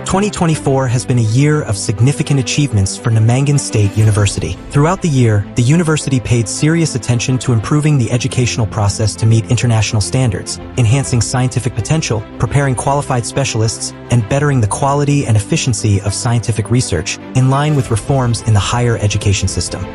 2024 has been a year of significant achievements for Namangan State University. Throughout the year, the university paid serious attention to improving the educational process to meet international standards, enhancing scientific potential, preparing qualified specialists, and bettering the quality and efficiency of scientific research, in line with reforms in the higher education system.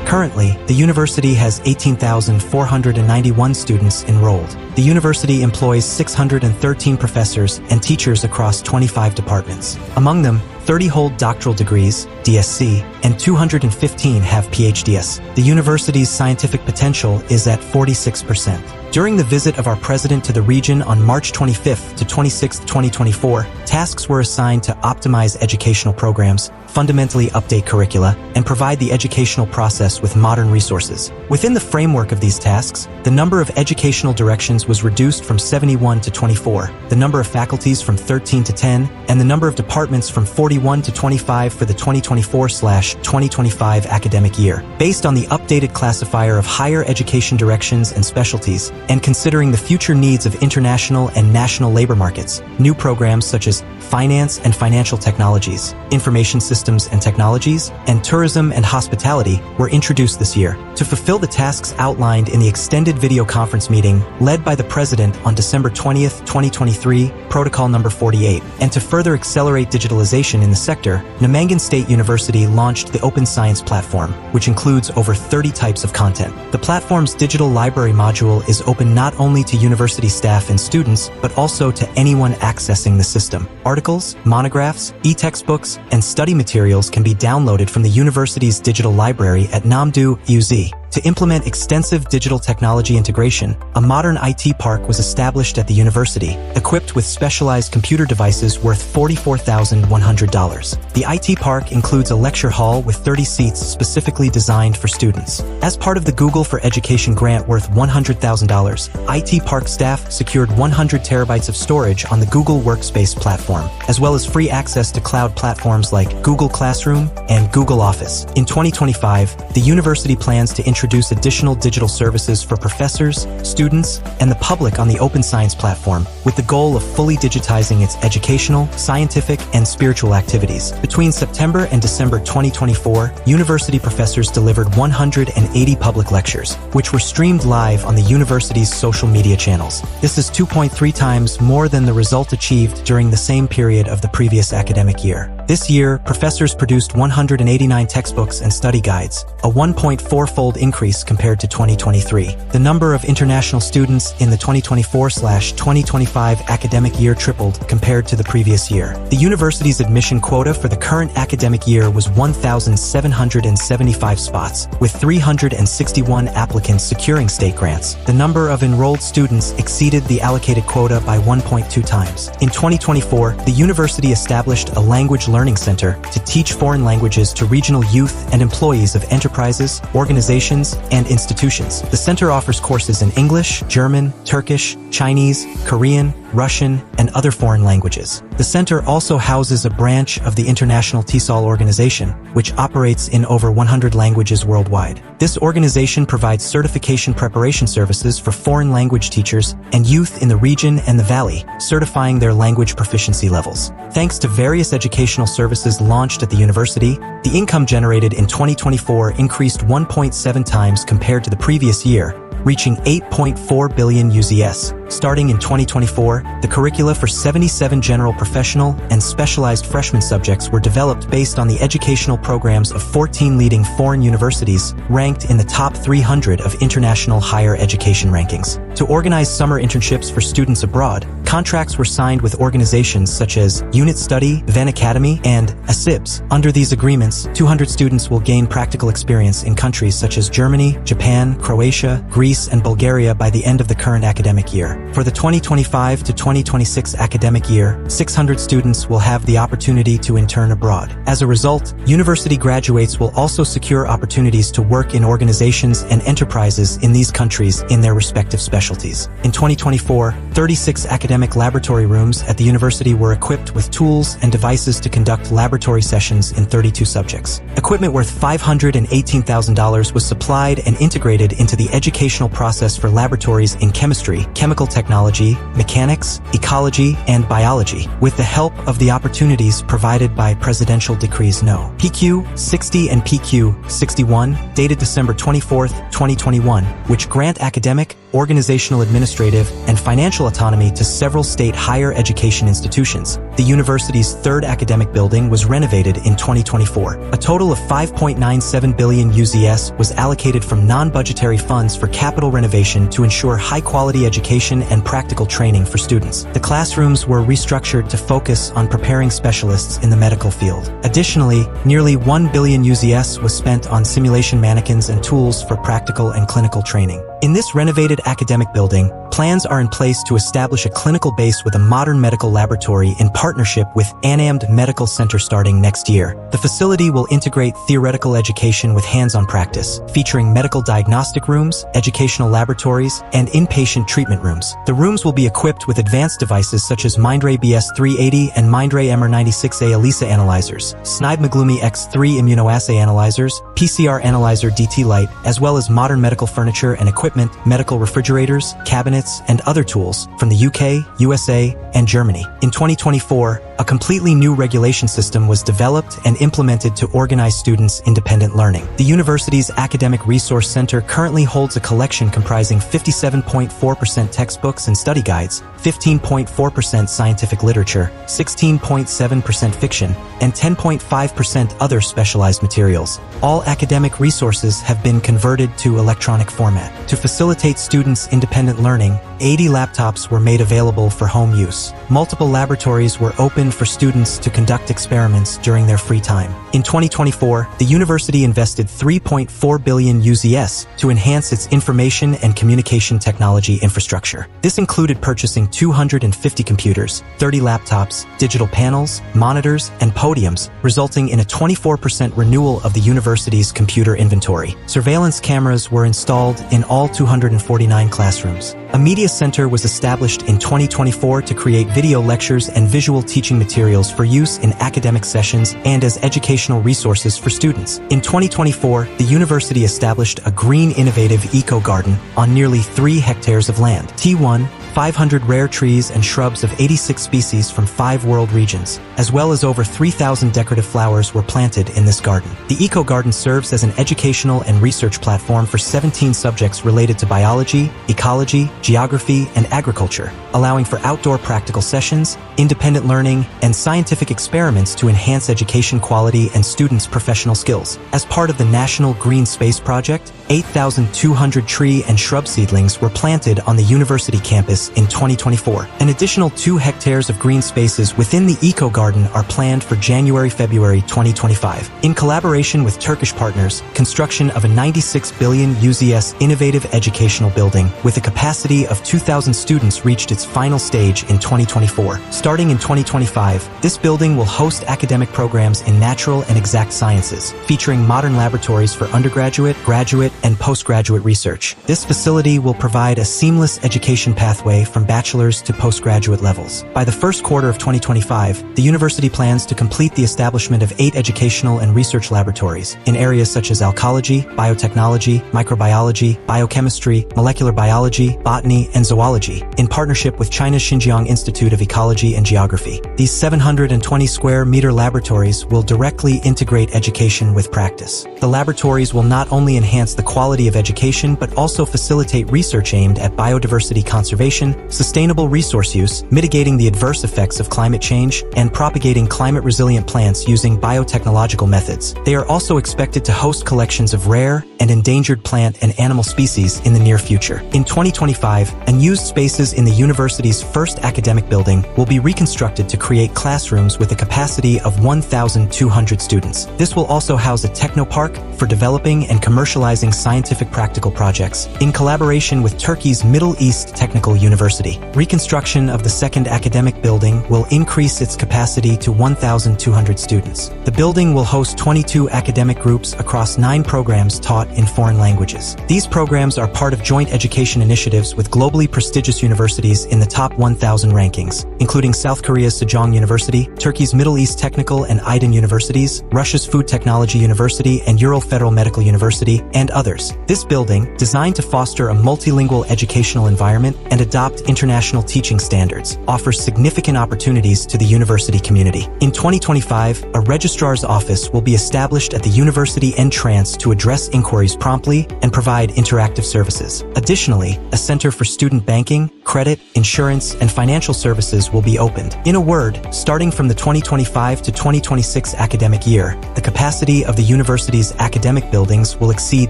Currently, the university has 18,491 students enrolled. The university employs 613 professors and teachers across 25 departments. Among them, 30 hold doctoral degrees, DSc, and 215 have PhDs. The university's scientific potential is at 46%. During the visit of our president to the region on March 25th to 26th, 2024, tasks were assigned to optimize educational programs, fundamentally update curricula, and provide the educational process with modern resources. Within the framework of these tasks, the number of educational directions was reduced from 71 to 24, the number of faculties from 13 to 10, and the number of departments from 41 to 25 for the 2024/2025 academic year. Based on the updated classifier of higher education directions and specialties, and considering the future needs of international and national labor markets, new programs such as finance and financial technologies, information systems and technologies, and tourism and hospitality were introduced this year. To fulfill the tasks outlined in the extended video conference meeting led by the President on December 20th, 2023, Protocol number 48, and to further accelerate digitalization in the sector, Namangan State University launched the Open Science Platform, which includes over 30 types of content. The platform's digital library module is open not only to university staff and students, but also to anyone accessing the system. Articles, monographs, e-textbooks, and study materials can be downloaded from the university's digital library at Namdu UZ. To implement extensive digital technology integration, a modern IT park was established at the university, equipped with specialized computer devices worth $44,100. The IT park includes a lecture hall with 30 seats specifically designed for students. As part of the Google for Education grant worth $100,000, IT park staff secured 100 terabytes of storage on the Google Workspace platform, as well as free access to cloud platforms like Google Classroom and Google Office. In 2025, the university plans to introduce additional digital services for professors, students, and the public on the Open Science Platform, with the goal of fully digitizing its educational, scientific, and spiritual activities. Between September and December 2024, university professors delivered 180 public lectures, which were streamed live on the university's social media channels. This is 2.3 times more than the result achieved during the same period of the previous academic year. This year, professors produced 189 textbooks and study guides, a 1.4-fold increase compared to 2023. The number of international students in the 2024/2025 academic year tripled compared to the previous year. The university's admission quota for the current academic year was 1,775 spots, with 361 applicants securing state grants. The number of enrolled students exceeded the allocated quota by 1.2 times. In 2024, the university established a language learning center to teach foreign languages to regional youth and employees of enterprises, organizations, and institutions. The center offers courses in English, German, Turkish, Chinese, Korean, Russian, and other foreign languages. The center also houses a branch of the International TESOL organization, which operates in over 100 languages worldwide. This organization provides certification preparation services for foreign language teachers and youth in the region and the valley, certifying their language proficiency levels. Thanks to various educational services launched at the university, the income generated in 2024 increased 1.7 times compared to the previous year, reaching 8.4 billion USD. Starting in 2024, the curricula for 77 general professional and specialized freshman subjects were developed based on the educational programs of 14 leading foreign universities ranked in the top 300 of international higher education rankings. To organize summer internships for students abroad, contracts were signed with organizations such as Unit Study, Venn Academy, and ASIBS. Under these agreements, 200 students will gain practical experience in countries such as Germany, Japan, Croatia, Greece, and Bulgaria by the end of the current academic year. For the 2025 to 2026 academic year, 600 students will have the opportunity to intern abroad. As a result, university graduates will also secure opportunities to work in organizations and enterprises in these countries in their respective specialties. In 2024, 36 academic laboratory rooms at the university were equipped with tools and devices to conduct laboratory sessions in 32 subjects. Equipment worth $518,000 was supplied and integrated into the educational process for laboratories in chemistry, chemical technology, mechanics, ecology, and biology, with the help of the opportunities provided by Presidential Decrees No. PQ 60 and PQ 61, dated December 24, 2021, which grant academic, organizational, administrative, and financial autonomy to several state higher education institutions. The university's third academic building was renovated in 2024. A total of 5.97 billion USD was allocated from non-budgetary funds for capital renovation to ensure high-quality education and practical training for students. The classrooms were restructured to focus on preparing specialists in the medical field. Additionally, nearly 1 billion USD was spent on simulation mannequins and tools for practical and clinical training. In this renovated academic building, plans are in place to establish a clinical base with a modern medical laboratory in partnership with NMC Medical Center starting next year. The facility will integrate theoretical education with hands-on practice, featuring medical diagnostic rooms, educational laboratories, and inpatient treatment rooms. The rooms will be equipped with advanced devices such as Mindray BS380 and Mindray MR96A ELISA analyzers, SNIDE Maglumi X3 immunoassay analyzers, PCR analyzer DT Lite, as well as modern medical furniture and equipment, medical refrigerators, cabinets, and other tools from the UK, USA, and Germany. In 2024, a completely new regulation system was developed and implemented to organize students' independent learning. The university's Academic Resource Center currently holds a collection comprising 57.4% textbooks and study guides, 15.4% scientific literature, 16.7% fiction, and 10.5% other specialized materials. All academic resources have been converted to electronic format. To facilitate students' independent learning, 80 laptops were made available for home use. Multiple laboratories were opened for students to conduct experiments during their free time. In 2024, the university invested 3.4 billion USD to enhance its information and communication technology infrastructure. This included purchasing 250 computers, 30 laptops, digital panels, monitors, and podiums, resulting in a 24% renewal of the university's computer inventory. Surveillance cameras were installed in all 249 classrooms. A media center was established in 2024 to create video lectures and visual teaching materials for use in academic sessions and as educational resources for students. In 2024, the university established a green innovative eco-garden on nearly 3 hectares of land. T1, 500 rare trees and shrubs of 86 species from 5 world regions, as well as over 3,000 decorative flowers were planted in this garden. The eco-garden serves as an educational and research platform for 17 subjects related to biology, ecology, geography, and agriculture, allowing for outdoor practical sessions, independent learning, and scientific experiments to enhance education quality and students' professional skills. As part of the National Green Space Project, 8,200 tree and shrub seedlings were planted on the university campus in 2024. An additional 2 hectares of green spaces within the eco-garden are planned for January-February 2025. In collaboration with Turkish partners, construction of a 96 billion USD innovative educational building with a capacity of 2,000 students reached its final stage in 2024. Starting in 2025, this building will host academic programs in natural and exact sciences, featuring modern laboratories for undergraduate, graduate, and postgraduate research. This facility will provide a seamless education pathway from bachelor's to postgraduate levels. By the first quarter of 2025, the university plans to complete the establishment of 8 educational and research laboratories in areas such as alcology, biotechnology, microbiology, biochemistry, molecular biology, botany, and zoology, in partnership with China's Xinjiang Institute of Ecology and Geography. These 720 square meter laboratories will directly integrate education with practice. The laboratories will not only enhance the quality of education but also facilitate research aimed at biodiversity conservation, sustainable resource use, mitigating the adverse effects of climate change, and propagating climate-resilient plants using biotechnological methods. They are also expected to host collections of rare and endangered plant and animal species in the near future. In 2025, unused spaces in the university's first academic building will be reconstructed to create classrooms with a capacity of 1,200 students. This will also house a technopark for developing and commercializing scientific practical projects. In collaboration with Turkey's Middle East Technical University, reconstruction of the second academic building will increase its capacity to 1,200 students. The building will host 22 academic groups across 9 programs taught in foreign languages. These programs are part of joint education initiatives with globally prestigious universities in the top 1,000 rankings, including South Korea's Sejong Zhejiang University, Turkey's Middle East Technical and Aydın Universities, Russia's Food Technology University and Ural Federal Medical University, and others. This building, designed to foster a multilingual educational environment and adopt international teaching standards, offers significant opportunities to the university community. In 2025, a registrar's office will be established at the university entrance to address inquiries promptly and provide interactive services. Additionally, a center for student banking, credit, insurance, and financial services will be opened. In a word, starting from the 2025 to 2026 academic year, the capacity of the university's academic buildings will exceed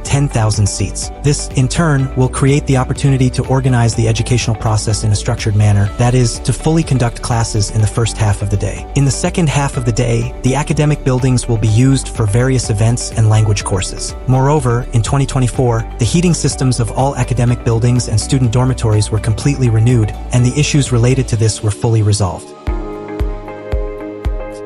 10,000 seats. This, in turn, will create the opportunity to organize the educational process in a structured manner, that is, to fully conduct classes in the first half of the day. In the second half of the day, the academic buildings will be used for various events and language courses. Moreover, in 2024, the heating systems of all academic buildings and student dormitories were completely renewed, and the issues related to this were fully resolved.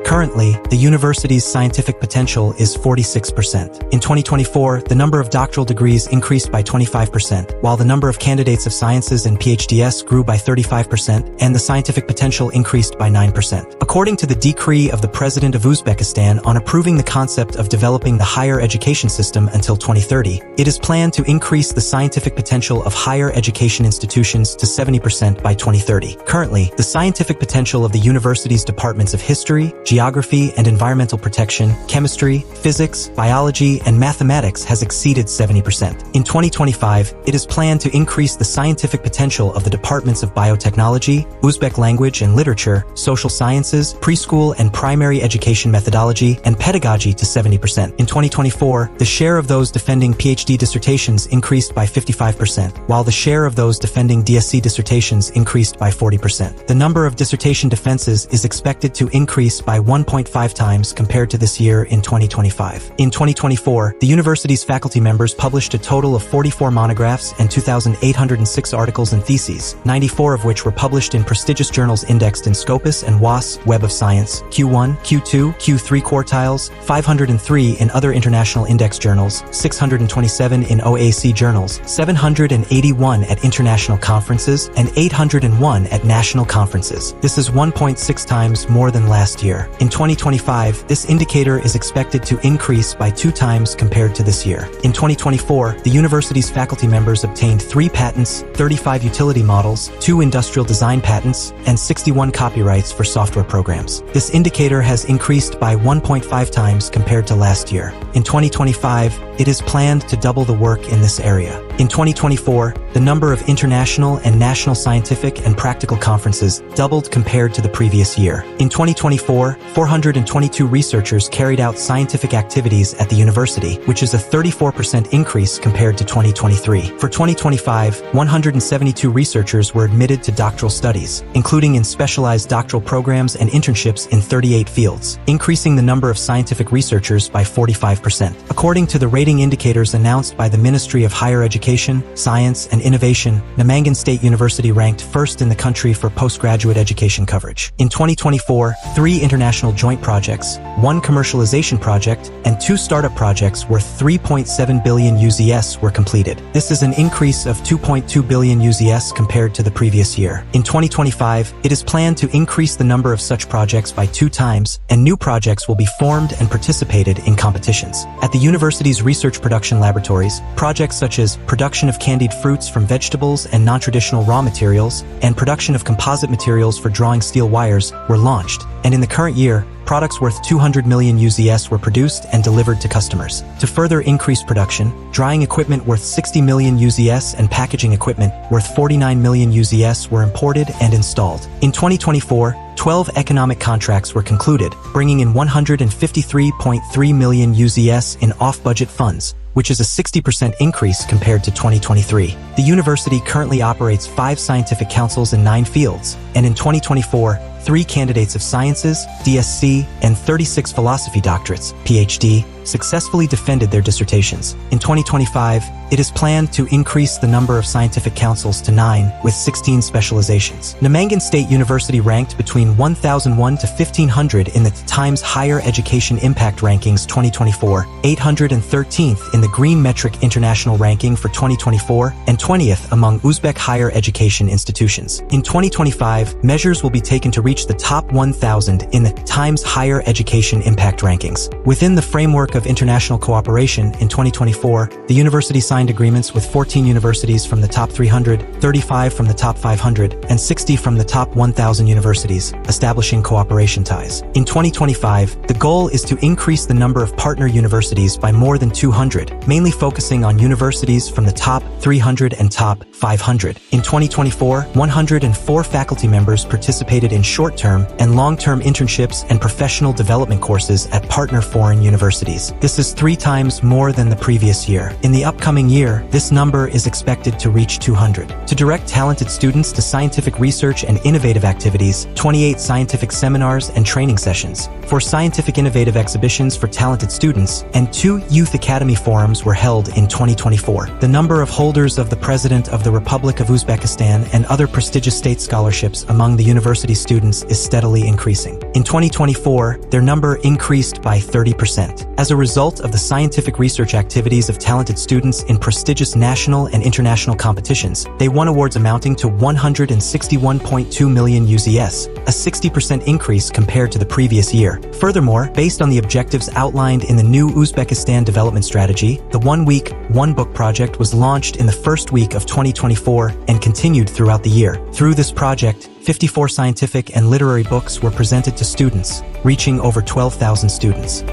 Currently, the university's scientific potential is 46%. In 2024, the number of doctoral degrees increased by 25%, while the number of candidates of sciences and PhDs grew by 35%, and the scientific potential increased by 9%. According to the decree of the President of Uzbekistan on approving the concept of developing the higher education system until 2030, it is planned to increase the scientific potential of higher education institutions to 70% by 2030. Currently, the scientific potential of the university's departments of history, geography and environmental protection, chemistry, physics, biology, and mathematics has exceeded 70%. In 2025, it is planned to increase the scientific potential of the departments of biotechnology, Uzbek language and literature, social sciences, preschool and primary education methodology, and pedagogy to 70%. In 2024, the share of those defending PhD dissertations increased by 55%, while the share of those defending DSc dissertations increased by 40%. The number of dissertation defenses is expected to increase by 1.5 times compared to this year in 2025. In 2024, the university's faculty members published a total of 44 monographs and 2,806 articles and theses, 94 of which were published in prestigious journals indexed in Scopus and WAS, Web of Science, Q1, Q2, Q3 quartiles, 503 in other international index journals, 627 in OAC journals, 781 at international conferences, and 801 at national conferences. This is 1.6 times more than last year. In 2025, this indicator is expected to increase by 2 times compared to this year. In 2024, the university's faculty members obtained 3 patents, 35 utility models, 2 industrial design patents, and 61 copyrights for software programs. This indicator has increased by 1.5 times compared to last year. In 2025, it is planned to double the work in this area. In 2024, the number of international and national scientific and practical conferences doubled compared to the previous year. In 2024, 422 researchers carried out scientific activities at the university, which is a 34% increase compared to 2023. For 2025, 172 researchers were admitted to doctoral studies, including in specialized doctoral programs and internships in 38 fields, increasing the number of scientific researchers by 45%. According to the rating indicators announced by the Ministry of Higher Education, Science, and Innovation, Namangan State University ranked first in the country for postgraduate education coverage. In 2024, 3 international joint projects, 1 commercialization project, and 2 startup projects worth 3.7 billion UZS were completed. This is an increase of 2.2 billion UZS compared to the previous year. In 2025, it is planned to increase the number of such projects by 2 times, and new projects will be formed and participated in competitions. At the university's research production laboratories, projects such as production of candied fruits from vegetables and non-traditional raw materials, and production of composite materials for drawing steel wires were launched, and in the current year, products worth 200 million UZS were produced and delivered to customers. To further increase production, drying equipment worth 60 million UZS and packaging equipment worth 49 million UZS were imported and installed. In 2024, 12 economic contracts were concluded, bringing in 153.3 million UZS in off-budget funds, which is a 60% increase compared to 2023. The university currently operates 5 scientific councils in 9 fields, and in 2024, 3 candidates of sciences, DSc, and 36 philosophy doctorates, PhD, successfully defended their dissertations. In 2025, it is planned to increase the number of scientific councils to 9, with 16 specializations. Namangan State University ranked between 1001 to 1500 in the Times Higher Education Impact Rankings 2024, 813th in the Green Metric International Ranking for 2024, and 20th among Uzbek higher education institutions. In 2025, measures will be taken to reach reach the top 1,000 in the Times Higher Education Impact Rankings. Within the framework of international cooperation, in 2024, the university signed agreements with 14 universities from the top 300, 35 from the top 500, and 60 from the top 1,000 universities, establishing cooperation ties. In 2025, the goal is to increase the number of partner universities by more than 200, mainly focusing on universities from the top 300 and top 500. In 2024, 104 faculty members participated in short-term and long-term internships and professional development courses at partner foreign universities. This is 3 times more than the previous year. In the upcoming year, this number is expected to reach 200. To direct talented students to scientific research and innovative activities, 28 scientific seminars and training sessions, 4 scientific innovative exhibitions for talented students, and 2 Youth Academy forums were held in 2024. The number of holders of the President of the Republic of Uzbekistan and other prestigious state scholarships among the university students is steadily increasing. In 2024, their number increased by 30%. As a result of the scientific research activities of talented students in prestigious national and international competitions, they won awards amounting to 161.2 million UZS, a 60% increase compared to the previous year. Furthermore, based on the objectives outlined in the new Uzbekistan development strategy, the one-week, one-book project was launched in the first week of 2024 and continued throughout the year. Through this project, 54 scientific and literary books were presented to students, reaching over 12,000 students.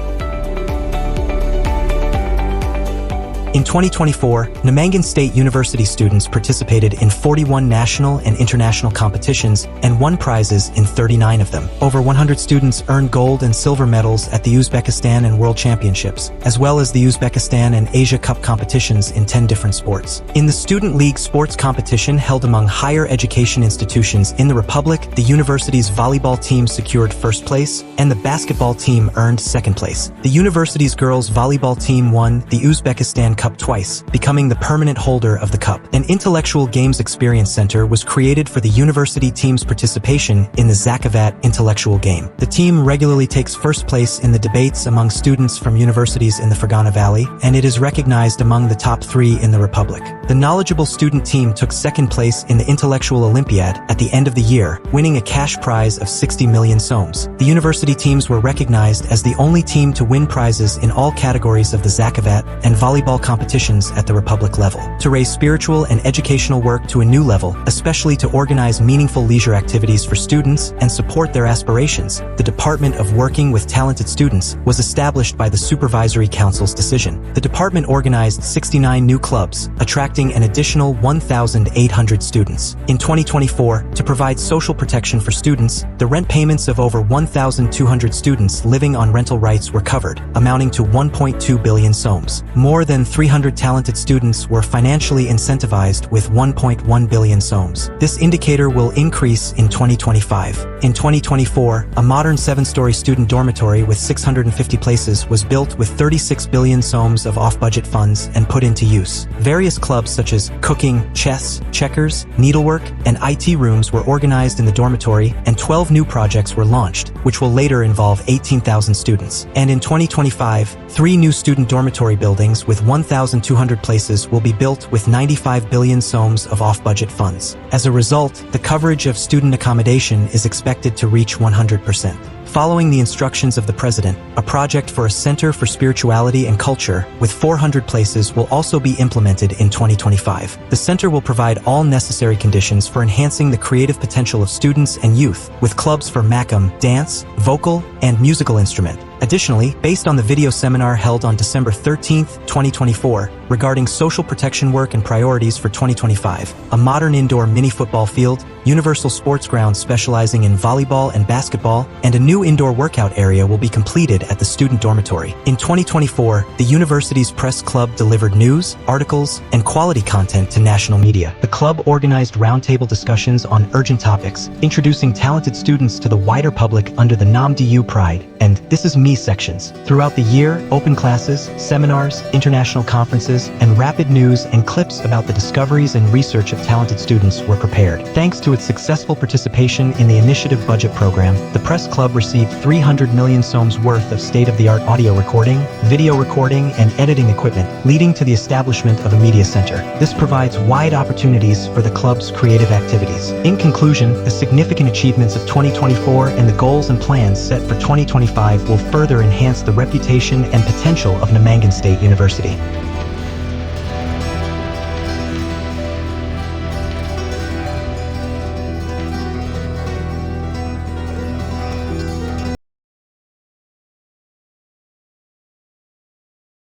In 2024, Namangan State University students participated in 41 national and international competitions and won prizes in 39 of them. Over 100 students earned gold and silver medals at the Uzbekistan and World Championships, as well as the Uzbekistan and Asia Cup competitions in 10 different sports. In the Student League sports competition held among higher education institutions in the Republic, the university's volleyball team secured first place, and the basketball team earned second place. The university's girls volleyball team won the Uzbekistan Cup twice, becoming the permanent holder of the cup. An intellectual games experience center was created for the university team's participation in the Zakavat intellectual game. The team regularly takes first place in the debates among students from universities in the Fergana Valley, and it is recognized among the top 3 in the Republic. The knowledgeable student team took second place in the Intellectual Olympiad at the end of the year, winning a cash prize of 60 million soms. The university teams were recognized as the only team to win prizes in all categories of the Zakavat and volleyball competitions at the Republic level. To raise spiritual and educational work to a new level, especially to organize meaningful leisure activities for students and support their aspirations, the Department of Working with Talented Students was established by the Supervisory Council's decision. The department organized 69 new clubs, attracting an additional 1,800 students. In 2024, to provide social protection for students, the rent payments of over 1,200 students living on rental rights were covered, amounting to 1.2 billion soms. More than 300 talented students were financially incentivized with 1.1 billion soms. This indicator will increase in 2025. In 2024, a modern 7-story student dormitory with 650 places was built with 36 billion soms of off-budget funds and put into use. Various clubs such as cooking, chess, checkers, needlework, and IT rooms were organized in the dormitory, and 12 new projects were launched, which will later involve 18,000 students. And in 2025, 3 new student dormitory buildings with 1,200 places will be built with 95 billion soms of off-budget funds. As a result, the coverage of student accommodation is expected to reach 100%. Following the instructions of the President, a project for a Center for Spirituality and Culture with 400 places will also be implemented in 2025. The center will provide all necessary conditions for enhancing the creative potential of students and youth, with clubs for makam, dance, vocal, and musical instrument. Additionally, based on the video seminar held on December 13, 2024, regarding social protection work and priorities for 2025, a modern indoor mini-football field, universal sports grounds specializing in volleyball and basketball, and a new indoor workout area will be completed at the student dormitory. In 2024, the university's press club delivered news, articles, and quality content to national media. The club organized roundtable discussions on urgent topics, introducing talented students to the wider public under the NAM-DU Pride and This Is Me sections. Throughout the year, open classes, seminars, international conferences, and rapid news and clips about the discoveries and research of talented students were prepared. Thanks to its successful participation in the Initiative Budget Program, the Press Club received 300 million soms worth of state-of-the-art audio recording, video recording, and editing equipment, leading to the establishment of a media center. This provides wide opportunities for the club's creative activities. In conclusion, the significant achievements of 2024 and the goals and plans set for 2025 will further enhance the reputation and potential of Namangan State University.